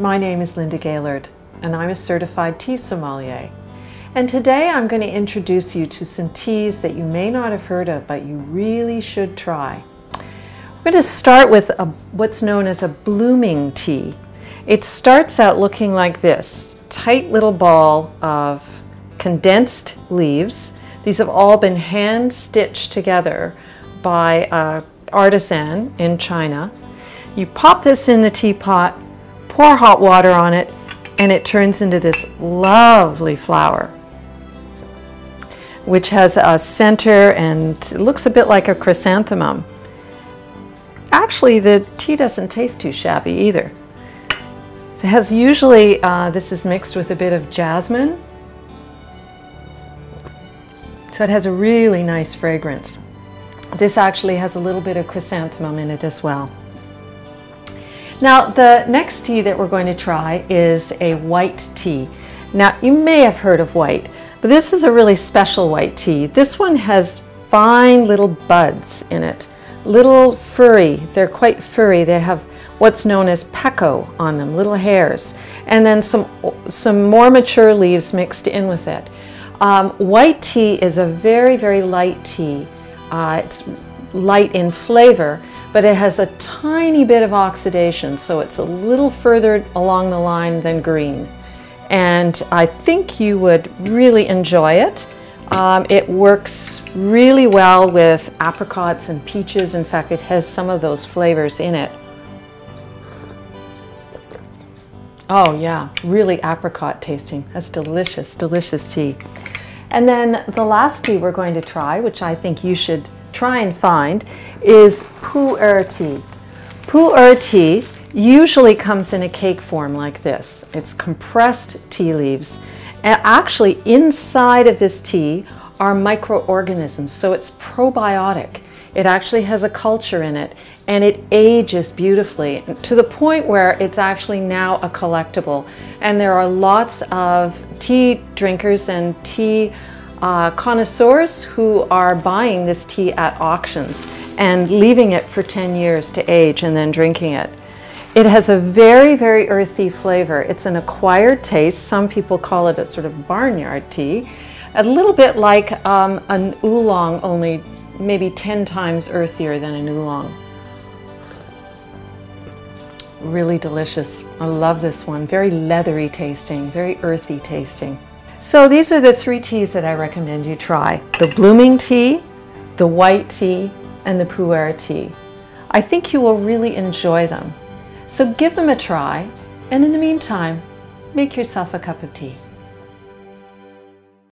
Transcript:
My name is Linda Gaylard, and I'm a certified tea sommelier. And today I'm going to introduce you to some teas that you may not have heard of, but you really should try. We're going to start with what's known as a blooming tea. It starts out looking like this, tight little ball of condensed leaves. These have all been hand stitched together by an artisan in China. You pop this in the teapot, pour hot water on it, and it turns into this lovely flower, which has a center and it looks a bit like a chrysanthemum. Actually, the tea doesn't taste too shabby either. So it has usually, this is mixed with a bit of jasmine. So it has a really nice fragrance. This actually has a little bit of chrysanthemum in it as well. Now, the next tea that we're going to try is a white tea. Now, you may have heard of white, but this is a really special white tea. This one has fine little buds in it, little furry. They're quite furry. They have what's known as peco on them, little hairs, and then some more mature leaves mixed in with it. White tea is a very, very light tea. It's light in flavor, but it has a tiny bit of oxidation, so it's a little further along the line than green. And I think you would really enjoy it. It works really well with apricots and peaches. In fact, it has some of those flavors in it. Oh yeah, really apricot tasting. That's delicious, delicious tea. And then the last tea we're going to try, which I think you should try and find, is Pu-Erh Tea. Pu-Erh Tea usually comes in a cake form like this. It's compressed tea leaves. And actually inside of this tea are microorganisms, so it's probiotic. It actually has a culture in it, and it ages beautifully to the point where it's actually now a collectible. And there are lots of tea drinkers and tea connoisseurs who are buying this tea at auctions and leaving it for 10 years to age and then drinking it. It has a very, very earthy flavor. It's an acquired taste. Some people call it a sort of barnyard tea. A little bit like an oolong, only maybe 10 times earthier than an oolong. Really delicious. I love this one. Very leathery tasting, very earthy tasting. So these are the three teas that I recommend you try. The blooming tea, the white tea, and the Pu-Erh tea. I think you will really enjoy them. So give them a try, and in the meantime, make yourself a cup of tea.